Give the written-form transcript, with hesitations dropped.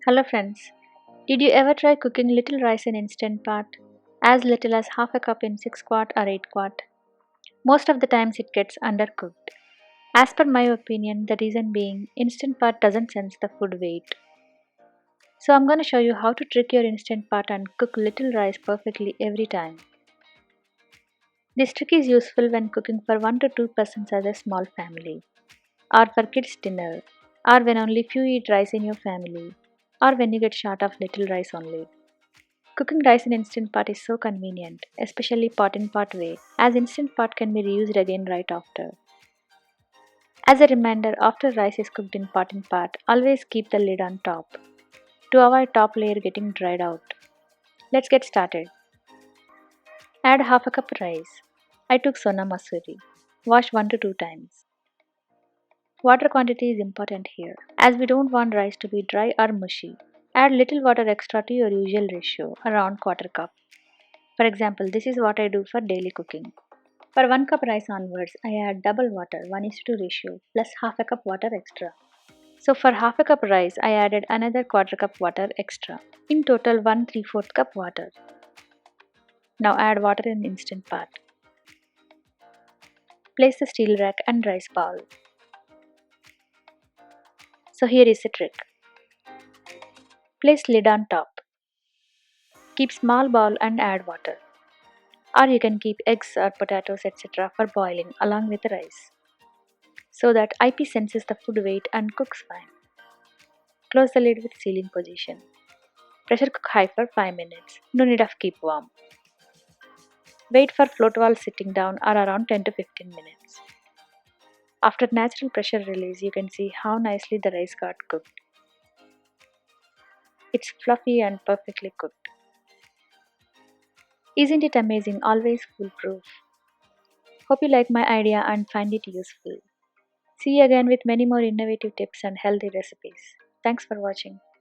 Hello friends. Did you ever try cooking little rice in instant pot? As little as half a cup in 6 quart or 8 quart. Most of the times it gets undercooked. As per my opinion, the reason being instant pot doesn't sense the food weight. So I'm going to show you how to trick your instant pot and cook little rice perfectly every time. This trick is useful when cooking for 1 to 2 persons as a small family, or for kids' dinner, or when only few eat rice in your family, or when you get short of little rice only. Cooking rice in Instant Pot is so convenient, especially pot in pot way, as Instant Pot can be reused again right after. As a reminder, after rice is cooked in pot, always keep the lid on top to avoid top layer getting dried out. Let's get started. Add half a cup rice. I took Sona Masuri. Wash 1 to 2 times. Water quantity is important here, as we don't want rice to be dry or mushy. Add little water extra to your usual ratio, around quarter cup. For example, this is what I do for daily cooking. For 1 cup rice onwards, I add double water 1:2 ratio plus half a cup water extra. So for half a cup rice, I added another quarter cup water extra. In total 1 3/4 cup water. Now add water in instant pot. Place the steel rack and rice bowl. So here is the trick. Place lid on top. Keep small bowl and add water. Or you can keep eggs or potatoes etc. for boiling along with the rice, so that IP senses the food weight and cooks fine. Close the lid with sealing position. Pressure cook high for 5 minutes. No need of keep warm. Wait for float while sitting down or around 10 to 15 minutes. After natural pressure release, you can see how nicely the rice got cooked. It's fluffy and perfectly cooked. Isn't it amazing? Always foolproof. Hope you like my idea and find it useful. See you again with many more innovative tips and healthy recipes. Thanks for watching.